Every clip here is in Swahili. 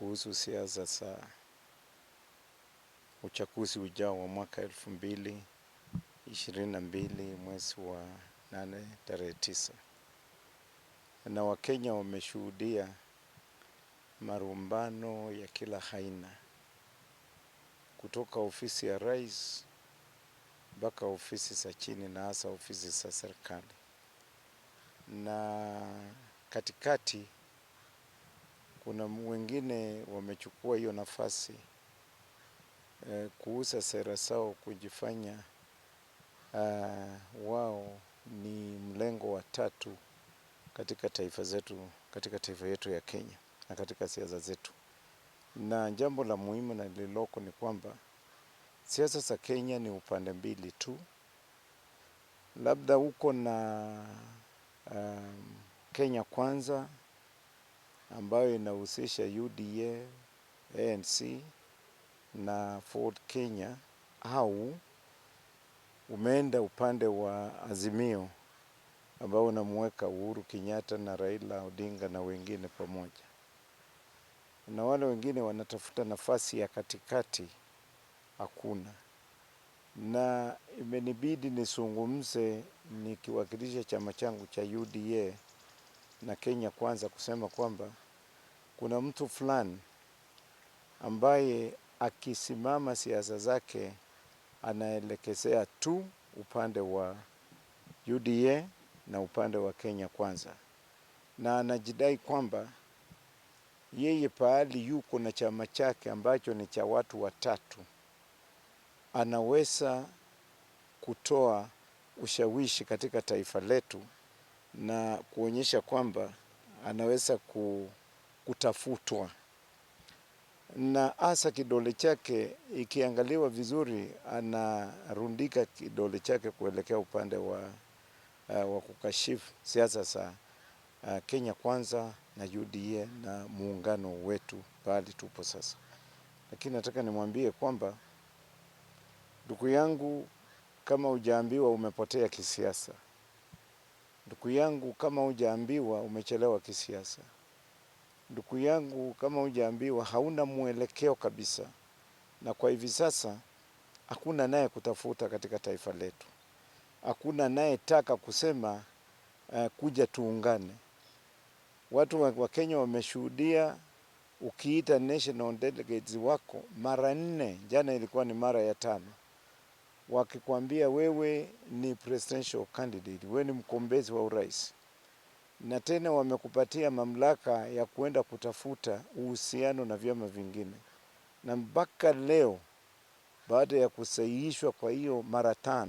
kuhusu siasa za uchaguzi ujao wa mwaka 2022 mwezi wa 8 tarehe 9. Na Wakenya wameshuhudia marumbano ya kila aina kutoka ofisi ya rais mpaka ofisi za chini na hasa ofisi za serikali. Na katikati kuna wengine wamechukua hiyo nafasi kuuza sera zao kujifanya wao ni mlengo wa tatu katika taifa yetu ya Kenya na katika siasa zetu. Na jambo la muhimu na lililoko ni kwamba siasa za Kenya ni upande mbili tu. Labda uko na Kenya Kwanza ambayo inahusisha UDA, ANC na Ford Kenya, au umeenda upande wa Azimio ambao unamweka Uhuru Kenyatta na Raila Odinga na wengine pamoja. Na wale wengine wanatafuta nafasi ya katikati, hakuna. Na imenibidi nisungumze nikiwakilisha chama changu cha UDA na Kenya Kwanza kusema kwamba kuna mtu fulani ambaye akisimama siasa zake anaelekezea tu upande wa UDA na upande wa Kenya Kwanza, na anajidai kwamba yeye pahali yuko na chama chake ambacho ni cha watu watatu anaweza kutoa ushawishi katika taifa letu na kuonyesha kwamba anaweza kutafutwa. Na hasa kidole chake ikiangaliwa vizuri, anarundika kidole chake kuelekea upande wa kukashifu siasa za Kenya Kwanza na UDA na muungano wetu pahali tupo sasa. Lakini nataka nimwambie kwamba ndugu yangu, kama hujaambiwa umepotea kisiasa. Ndugu yangu, kama hujaambiwa umechelewa kisiasa. Ndugu yangu, kama hujaambiwa hauna mwelekeo kabisa. Na kwa hivi sasa hakuna naye kutafuta katika taifa letu. Hakuna naye taka kusema kuja tuungane. Watu wa Kenya wameshuhudia ukiita national delegates wako mara 4, jana ilikuwa ni mara ya 5. Wakikwambia wewe ni presidential candidate, wewe ni mgombezi wa urais. Na tena wamekupatia mamlaka ya kuenda kutafuta uhusiano na vyama vingine. Na mpaka leo baada ya kusahihishwa kwa hiyo mara 5,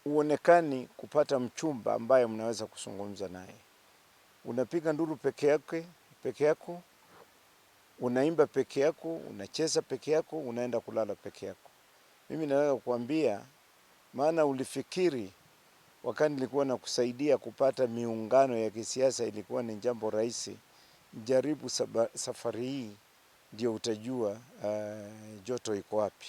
uonekani kupata mchumba ambaye mnaweza kuzungumza naye. Unapiga nduru peke yako, unaimba peke yako, unacheza peke yako, unaenda kulala peke yako. Mimi nataka kukuambia, maana ulifikiri wakati nilikuwa nakusaidia kupata miungano ya kisiasa ilikuwa ni jambo rahisi. Jaribu safari hii ndio utajua joto iko wapi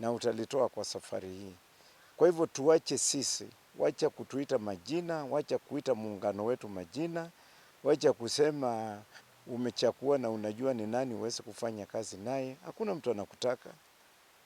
na utalitoa kwa safari hii. Kwa hivyo tuache sisi, wacha kutuita majina, wacha kuita muungano wetu majina, wacha kusema umechakua na unajua ni nani uweze kufanya kazi naye. Hakuna mtu anakutaka.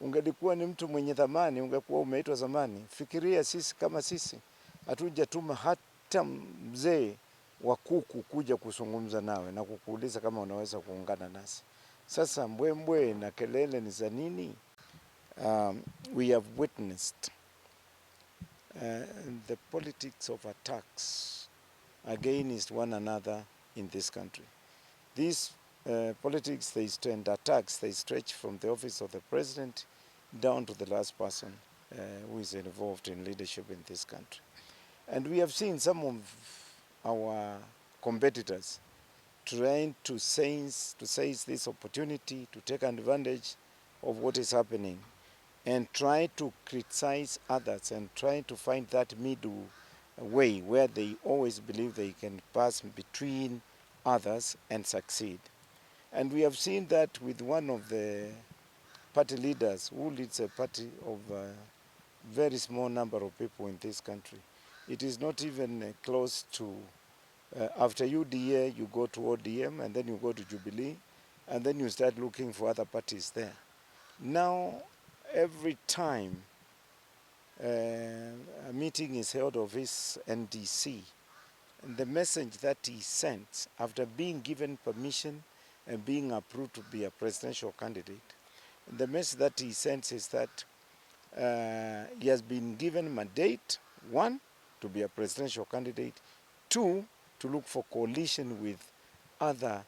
Ungelikuwa ni mtu mwenye thamani, ungekuwa umeitwa zamani. Fikiria sisi kama sisi, hatujatuma hata mzee wa kuku kuja kuzungumza nawe na kukuuliza kama unaweza kuungana nasi. Sasa mbwembwe na kelele ni za nini? We have witnessed the politics of attacks against one another in this country. These politics, they stand attacks, they stretch from the office of the president down to the last person who is involved in leadership in this country. And we have seen some of our competitors trying to seize this opportunity to take advantage of what is happening and try to criticize others and try to find that middle way where they always believe they can pass between others and succeed. And we have seen that with one of the party leaders who leads a party of a very small number of people in this country. It is not even close to After UDA, you go to ODM, and then you go to Jubilee, and then you start looking for other parties there. Now, every time a meeting is held of his NDC, and the message that he sent after being given permission and being approved to be a presidential candidate, the message that he sends is that he has been given mandate, one, to be a presidential candidate, two, to look for coalition with other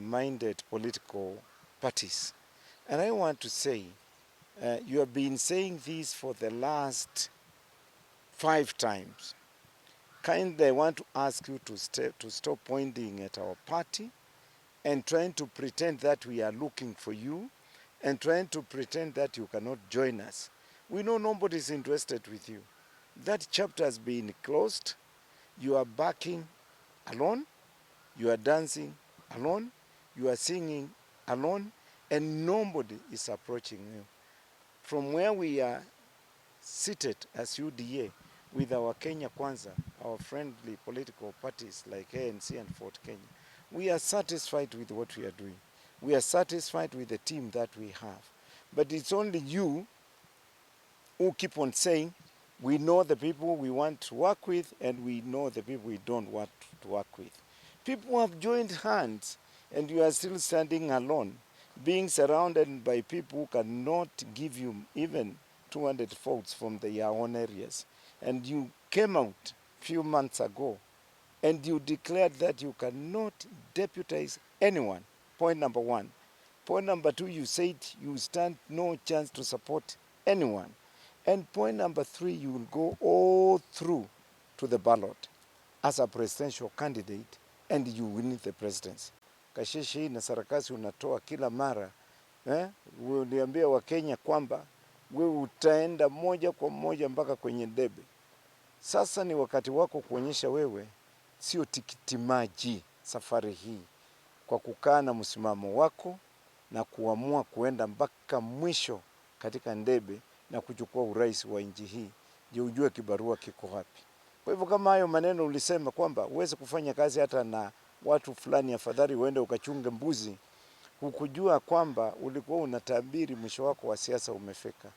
minded political parties. And I want to say, you have been saying this for the last 5 times. Kindly, I want to ask you to stop pointing at our party and trying to pretend that we are looking for you and trying to pretend that you cannot join us. We know nobody is interested with you. That chapter has been closed. You are backing alone. You are dancing alone. You are singing alone. And nobody is approaching you. From where we are seated as UDA with our Kenya Kwanza, our friendly political parties like ANC and Fort Kenya, we are satisfied with what we are doing. We are satisfied with the team that we have. But it's only you who keep on saying, we know the people we want to work with and we know the people we don't want to work with. People have joined hands and you are still standing alone, being surrounded by people who cannot give you even 200 votes from their own areas. And you came out a few months ago and you declared that you cannot deputize anyone. Point number one. Point number two, you said you stand no chance to support anyone. And point number three, you will go all through to the ballot as a presidential candidate and you win the presidency. Kashishi na sarakasi unatoa kila mara. Uliambia Wakenya kwamba wewe utaenda moja kwa moja mpaka kwenye debe. Sasa ni wakati wako kuonyesha wewe sio tikiti maji safari hii, kwa kukaa na msimamo wako na kuamua kuenda mpaka mwisho katika ndebe na kuchukua urais wa nchi hii, ndio ujue kibarua kiko wapi. Kwa hivyo kama hayo maneno ulisema kwamba uweze kufanya kazi hata na watu fulani, afadhali uende ukachunge mbuzi, hukujua kwamba ulikuwa unatabiri mwisho wako wa siasa umefika,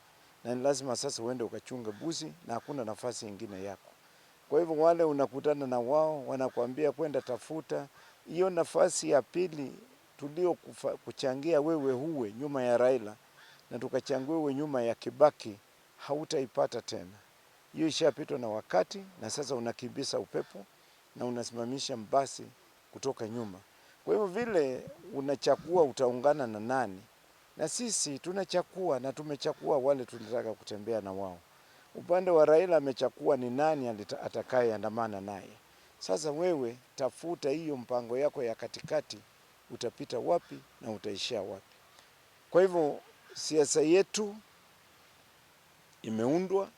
na ni lazima sasa uende ukachunge mbuzi na hakuna nafasi nyingine yako. Kwa hivyo wale unakutana na wao wanakuambia kwenda tafuta hiyo nafasi ya pili tulio kuchangia wewe huwe nyuma ya Raila na tukachangia wewe nyuma ya Kibaki, hautaipata tena. Hiyo ishapitwa na wakati, na sasa unakimbisa upepo na unasimamisha mbasi kutoka nyuma. Kwa hivyo vile unachakua utaungana na nani, na sisi tunachakua na tumechakua wale tulitaka kutembea na wao. Upande wa Raila amechakua ni nani atakayeandamana naye. Sasa wewe tafuta hiyo mpango yako ya katikati, utapita wapi na utaishia wapi. Kwa hivyo siasa yetu imeundwa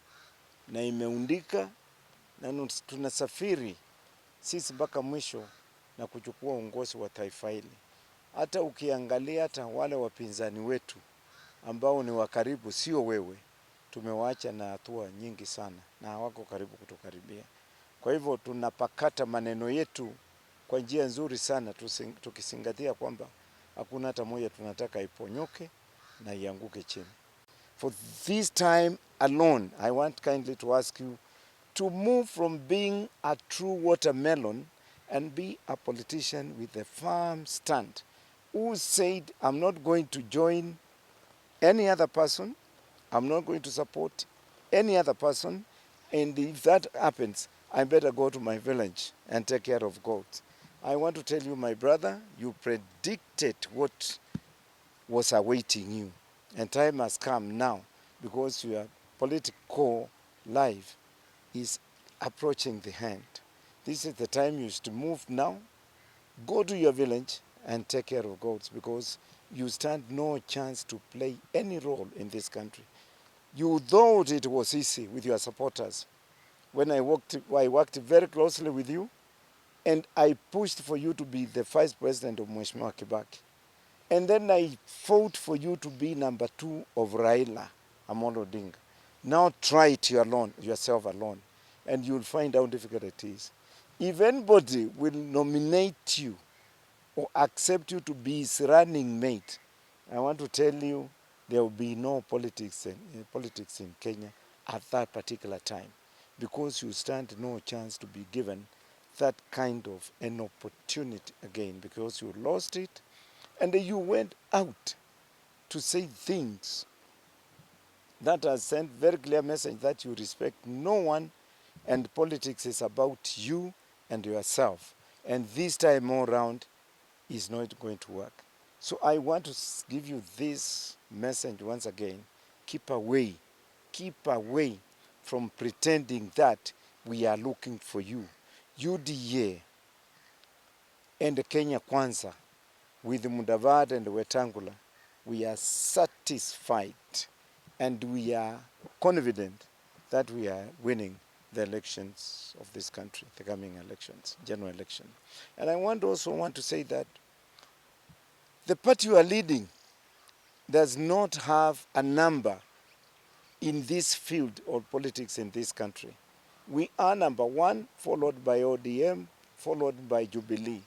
na imeundika na tunasafiri sisi mpaka mwisho na kuchukua uongozi wa taifa hili. Hata ukiangalia hata wale wapinzani wetu ambao ni wa karibu, sio wewe, tumewaacha na hatua nyingi sana na hawako karibu kutukaribia. Kwa hivyo tunapakata maneno yetu kwa njia nzuri sana, tukizingatia kwamba hakuna hata moja tunataka iponyoke na ianguke chini. For this time alone, I want kindly to ask you to move from being a true watermelon and be a politician with a firm stand, who said, I'm not going to join any other person, I'm not going to support any other person, and if that happens, I better go to my village and take care of goats. I want to tell you, my brother, you predicted what was awaiting you, and time has come now because your political life is approaching the end. This is the time you should move now. Go to your village and take care of goats, because you stand no chance to play any role in this country. You thought it was easy with your supporters. When I worked very closely with you, and I pushed for you to be the vice president of Musyoka Kibaki. And then I fought for you to be number 2 of Raila Amolo Odinga. Now try it yourself alone, and you'll find how difficult it is. If anybody will nominate you or accept you to be his running mate, I want to tell you there will be no politics in Kenya at that particular time, because you stand no chance to be given that kind of an opportunity again, because you lost it and you went out to say things that has sent very clear message that you respect no one and politics is about you and yourself. And this time all around is not going to work. So I want to give you this message once again. Keep away from pretending that we are looking for you. UDA and Kenya Kwanza with Mudavadi and Wetangula, we are satisfied and we are confident that we are winning the elections of this country, the coming elections, general election. And I also want to say that the party you are leading does not have a number in this field of politics in this country. We are number one, followed by ODM, followed by Jubilee.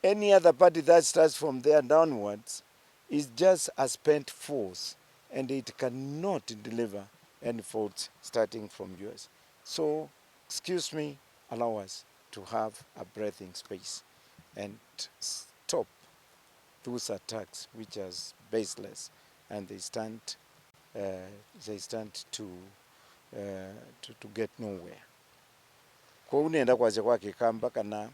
Any other party that starts from there downwards is just a spent force, and it cannot deliver any votes starting from yours. So, excuse me, allow us to have a breathing space and stop those attacks which are baseless, and they stand to get nowhere. Kwa unenda kwache kwake kamba kana